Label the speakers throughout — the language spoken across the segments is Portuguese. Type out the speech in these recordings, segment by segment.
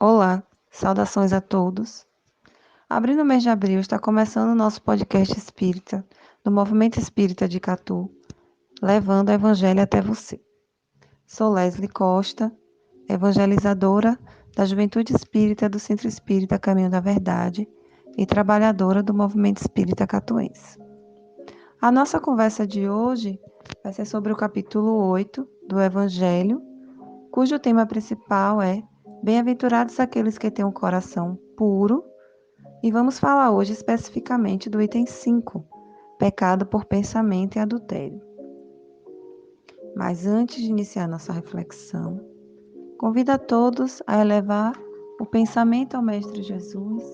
Speaker 1: Olá, saudações a todos. Abrindo o mês de abril, está começando o nosso podcast espírita, do Movimento Espírita de Catu, levando o Evangelho até você. Sou Leslie Costa, evangelizadora da Juventude Espírita do Centro Espírita Caminho da Verdade e trabalhadora do Movimento Espírita Catuense. A nossa conversa de hoje vai ser sobre o capítulo 8 do Evangelho, cujo tema principal é Bem-aventurados aqueles que têm um coração puro. E vamos falar hoje especificamente do item 5, pecado por pensamento e adultério. Mas antes de iniciar nossa reflexão, convido a todos a elevar o pensamento ao Mestre Jesus,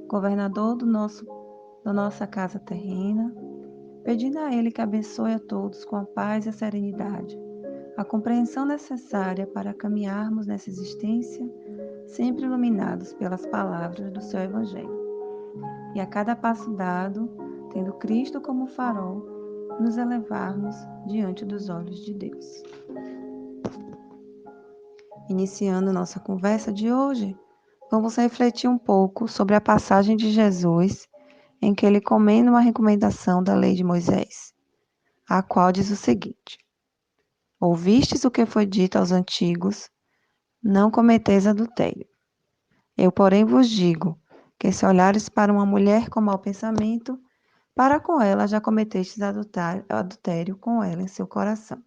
Speaker 1: governador da nossa casa terrena, pedindo a Ele que abençoe a todos com a paz e a serenidade, a compreensão necessária para caminharmos nessa existência, sempre iluminados pelas palavras do seu Evangelho. E a cada passo dado, tendo Cristo como farol, nos elevarmos diante dos olhos de Deus. Iniciando nossa conversa de hoje, vamos refletir um pouco sobre a passagem de Jesus em que ele comenta uma recomendação da lei de Moisés, a qual diz o seguinte: Ouvistes o que foi dito aos antigos, não cometeis adultério. Eu, porém, vos digo que se olhares para uma mulher com mau pensamento, para com ela já cometestes adultério com ela em seu coração.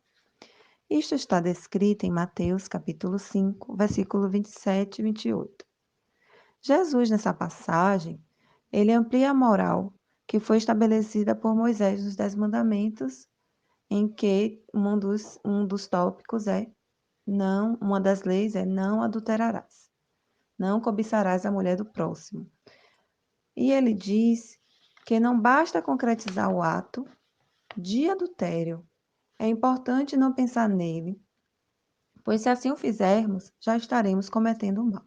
Speaker 1: Isto está descrito em Mateus capítulo 5, versículo 27 e 28. Jesus, nessa passagem, ele amplia a moral que foi estabelecida por Moisés nos Dez Mandamentos, em que um dos tópicos é uma das leis é não adulterarás, não cobiçarás a mulher do próximo. E ele diz que não basta concretizar o ato de adultério. É importante não pensar nele, pois se assim o fizermos, já estaremos cometendo o mal.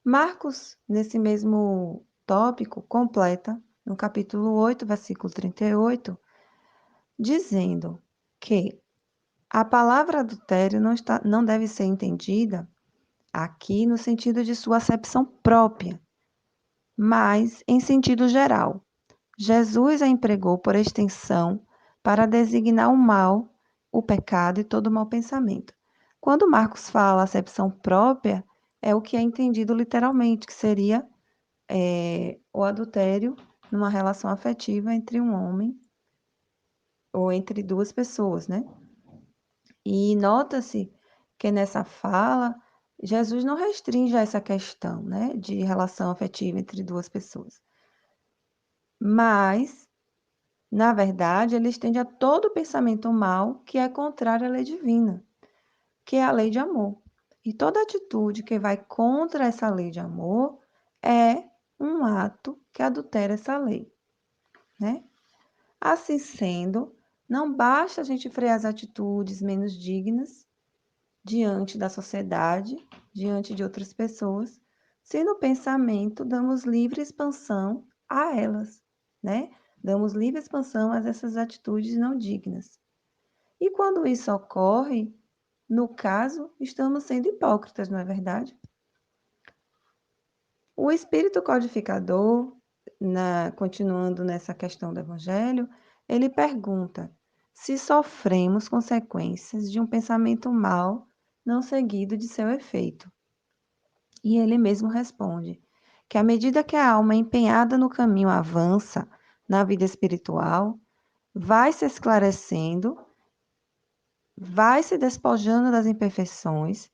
Speaker 1: Marcos, nesse mesmo tópico, completa, no capítulo 8, versículo 38, dizendo que a palavra adultério não deve ser entendida aqui no sentido de sua acepção própria, mas em sentido geral. Jesus a empregou por extensão para designar o mal, o pecado e todo o mau pensamento. Quando Marcos fala acepção própria, é o que é entendido literalmente, que seria o adultério numa relação afetiva entre um homem ou entre duas pessoas, né? E nota-se que nessa fala, Jesus não restringe a essa questão, né, de relação afetiva entre duas pessoas. Mas na verdade, ele estende a todo pensamento mal que é contrário à lei divina, que é a lei de amor. E toda atitude que vai contra essa lei de amor é um ato que adultera essa lei, né? Assim sendo, não basta a gente frear as atitudes menos dignas diante da sociedade, diante de outras pessoas, se no pensamento damos livre expansão a elas, né? Damos livre expansão a essas atitudes não dignas. E quando isso ocorre, no caso, estamos sendo hipócritas, não é verdade? O espírito codificador, continuando nessa questão do evangelho, ele pergunta se sofremos consequências de um pensamento mau não seguido de seu efeito. E ele mesmo responde que à medida que a alma empenhada no caminho avança na vida espiritual, vai se esclarecendo, vai se despojando das imperfeições,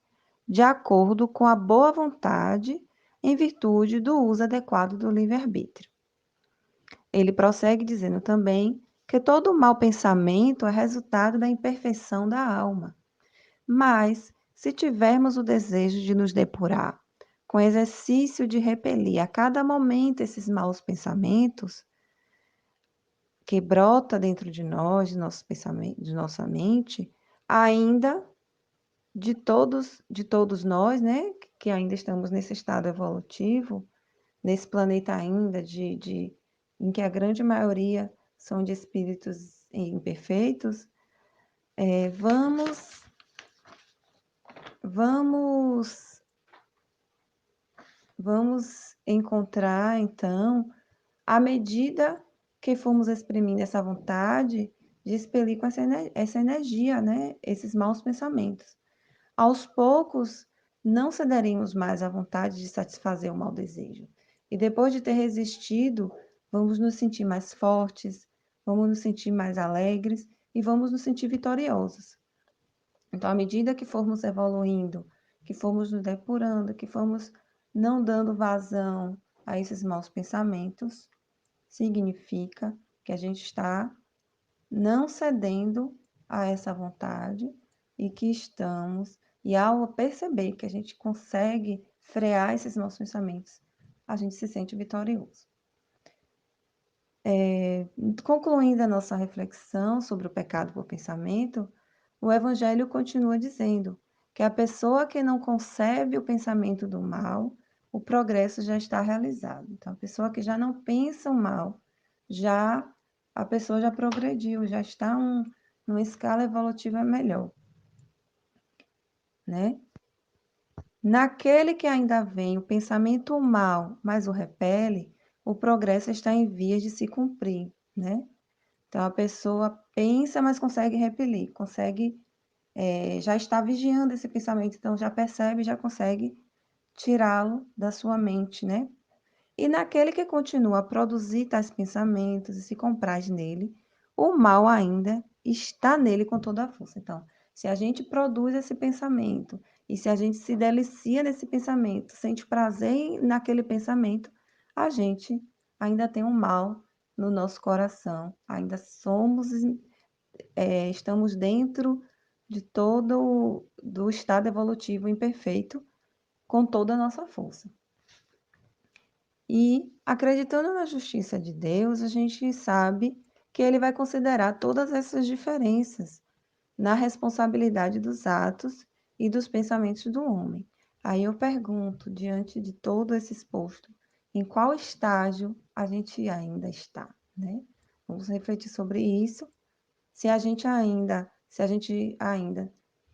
Speaker 1: de acordo com a boa vontade, em virtude do uso adequado do livre-arbítrio. Ele prossegue dizendo também que todo mau pensamento é resultado da imperfeição da alma. Mas, se tivermos o desejo de nos depurar, com exercício de repelir a cada momento esses maus pensamentos que brota dentro de nós, de nossos pensamentos, de nossa mente, ainda de todos nós, né, que ainda estamos nesse estado evolutivo, nesse planeta ainda em que a grande maioria são de espíritos imperfeitos, vamos vamos encontrar, então, à medida que formos exprimindo essa vontade de expelir com essa energia, né, esses maus pensamentos. Aos poucos, não cederemos mais à vontade de satisfazer o mau desejo. E depois de ter resistido, vamos nos sentir mais fortes, vamos nos sentir mais alegres e vamos nos sentir vitoriosos. Então, à medida que formos evoluindo, que formos nos depurando, que formos não dando vazão a esses maus pensamentos, significa que a gente está não cedendo a essa vontade e que estamos, e ao perceber que a gente consegue frear esses nossos pensamentos, a gente se sente vitorioso. Concluindo a nossa reflexão sobre o pecado por pensamento, o Evangelho continua dizendo que a pessoa que não concebe o pensamento do mal, o progresso já está realizado. Então, a pessoa que já não pensa o mal, a pessoa já progrediu, já está numa escala evolutiva melhor, né? Naquele que ainda vem o pensamento mal, mas o repele, o progresso está em vias de se cumprir, né? Então, a pessoa pensa, mas consegue repelir, já está vigiando esse pensamento, então já percebe, já consegue tirá-lo da sua mente, né? E naquele que continua a produzir tais pensamentos e se compraz nele, o mal ainda está nele com toda a força. Então, se a gente produz esse pensamento e se a gente se delicia nesse pensamento, sente prazer naquele pensamento, a gente ainda tem um mal no nosso coração, ainda estamos dentro de todo do estado evolutivo imperfeito com toda a nossa força. E acreditando na justiça de Deus, a gente sabe que ele vai considerar todas essas diferenças na responsabilidade dos atos e dos pensamentos do homem. Aí eu pergunto, diante de todo esse exposto, em qual estágio a gente ainda está, né? Vamos refletir sobre isso. Se a gente ainda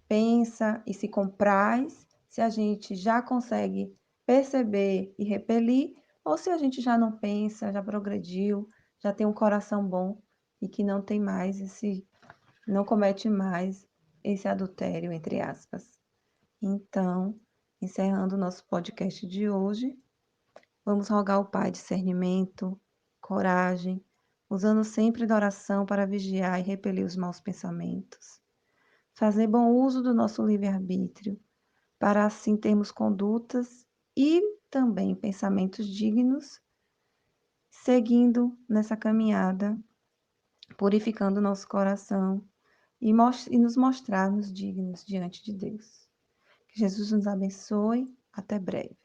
Speaker 1: pensa e se compraz, se a gente já consegue perceber e repelir, ou se a gente já não pensa, já progrediu, já tem um coração bom e que não tem mais não comete mais esse adultério, entre aspas. Então, encerrando o nosso podcast de hoje, vamos rogar ao Pai discernimento, coragem, usando sempre da oração para vigiar e repelir os maus pensamentos. Fazer bom uso do nosso livre-arbítrio, para assim termos condutas e também pensamentos dignos, seguindo nessa caminhada, purificando nosso coração e nos mostrarmos dignos diante de Deus. Que Jesus nos abençoe. Até breve.